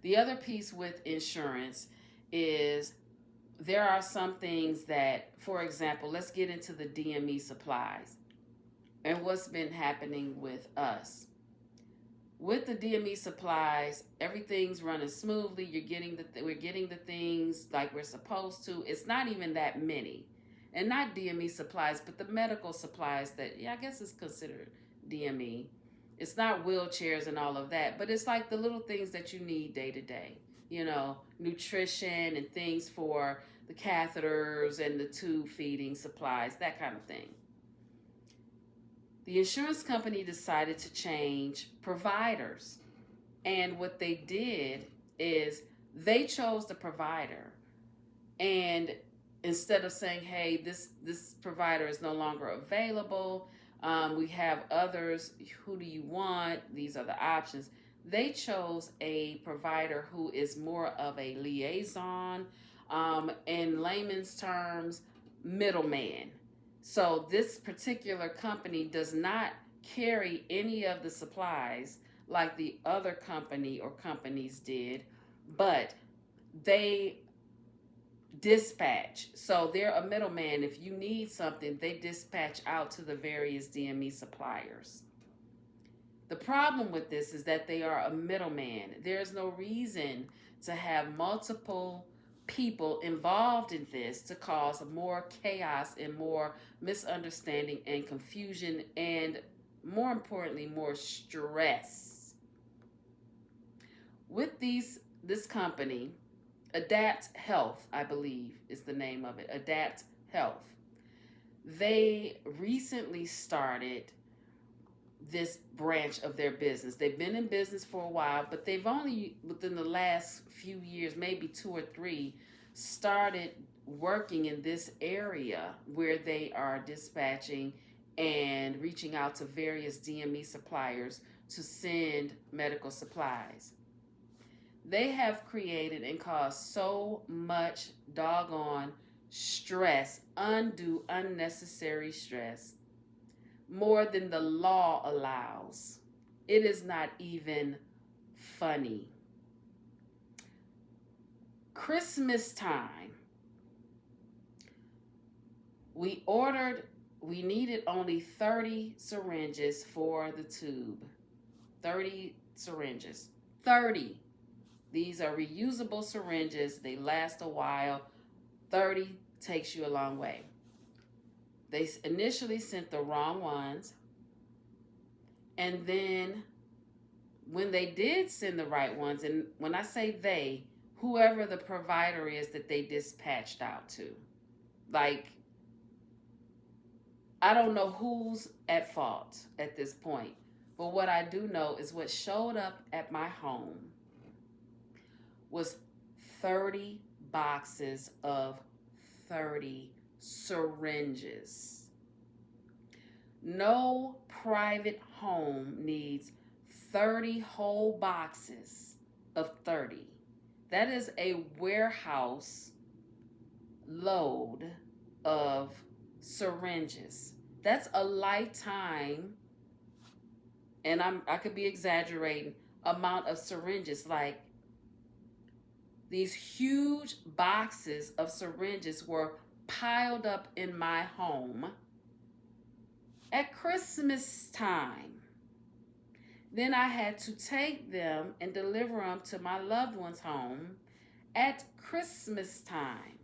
The other piece with insurance is there are some things that, for example, let's get into the DME supplies and what's been happening with us. With the DME supplies, everything's running smoothly. We're getting the things like we're supposed to. It's not even that many, and not DME supplies, but the medical supplies that, yeah, I guess it's considered DME. It's not wheelchairs and all of that, but it's like the little things that you need day to day. Nutrition and things for the catheters and the tube feeding supplies, that kind of thing. The insurance company decided to change providers. And what they did is they chose the provider. And instead of saying, hey, this provider is no longer available, we have others, who do you want? These are the options. They chose a provider who is more of a liaison, in layman's terms, middleman. So this particular company does not carry any of the supplies like the other company or companies did, but they dispatch. So they're a middleman. If you need something, they dispatch out to the various DME suppliers. The problem with this is that they are a middleman. There's no reason to have multiple people involved in this to cause more chaos and more misunderstanding and confusion, and more importantly, more stress. With this company, Adapt Health, I believe is the name of it, Adapt Health. They recently started this branch of their business. They've been in business for a while, but they've only within the last few years, maybe 2 or 3, started working in this area where they are dispatching and reaching out to various DME suppliers to send medical supplies. They have created and caused so much doggone stress, undue, unnecessary stress, more than the law allows. It is not even funny. Christmas time, we needed only 30 syringes for the tube. 30 syringes. 30. These are reusable syringes. They last a while. 30 takes you a long way. They initially sent the wrong ones. And then when they did send the right ones, and when I say they, whoever the provider is that they dispatched out to, like, I don't know who's at fault at this point. But what I do know is what showed up at my home was 30 boxes of 30 syringes. No private home needs 30 whole boxes of 30. That is a warehouse load of syringes. That's a lifetime, and I could be exaggerating, amount of syringes. Like, these huge boxes of syringes were piled up in my home at Christmas time. Then I had to take them and deliver them to my loved one's home at Christmas time.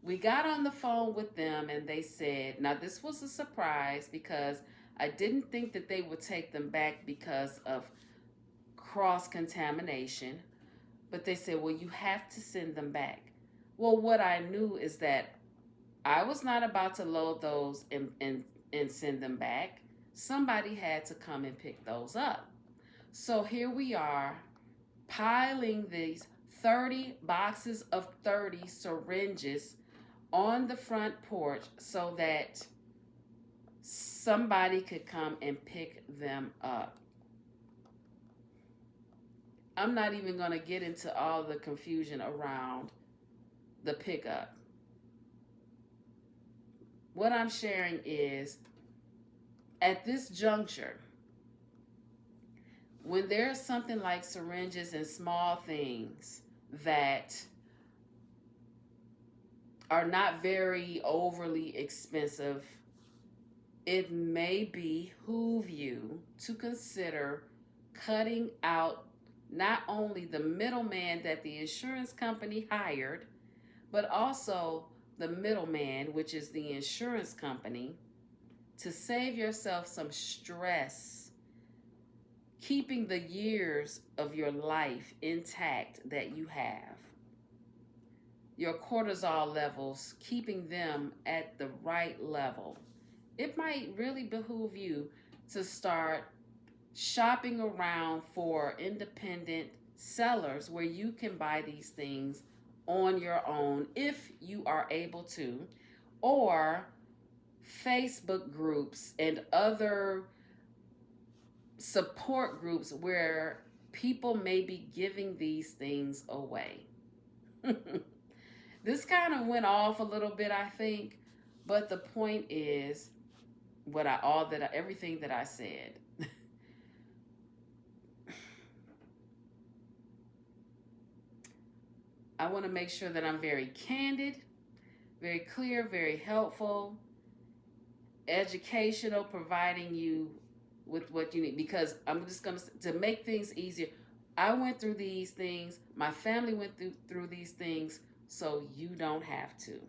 We got on the phone with them and they said, now this was a surprise because I didn't think that they would take them back because of cross-contamination. But they said, well, you have to send them back. Well, what I knew is that I was not about to load those and send them back. Somebody had to come and pick those up. So here we are, piling these 30 boxes of 30 syringes on the front porch so that somebody could come and pick them up. I'm not even going to get into all the confusion around the pickup. What I'm sharing is, at this juncture, when there's something like syringes and small things that are not very overly expensive, it may behoove you to consider cutting out not only the middleman that the insurance company hired, but also the middleman, which is the insurance company, to save yourself some stress, keeping the years of your life intact that you have. Your cortisol levels, keeping them at the right level. It might really behoove you to start shopping around for independent sellers where you can buy these things on your own if you are able to, or Facebook groups and other support groups where people may be giving these things away. This kind of went off a little bit, I think, but the point is everything that I said. I want to make sure that I'm very candid, very clear, very helpful, educational, providing you with what you need. Because I'm just going to make things easier. I went through these things. My family went through these things, so you don't have to.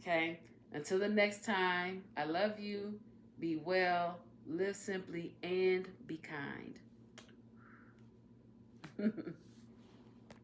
Okay? Until the next time, I love you. Be well, live simply, and be kind.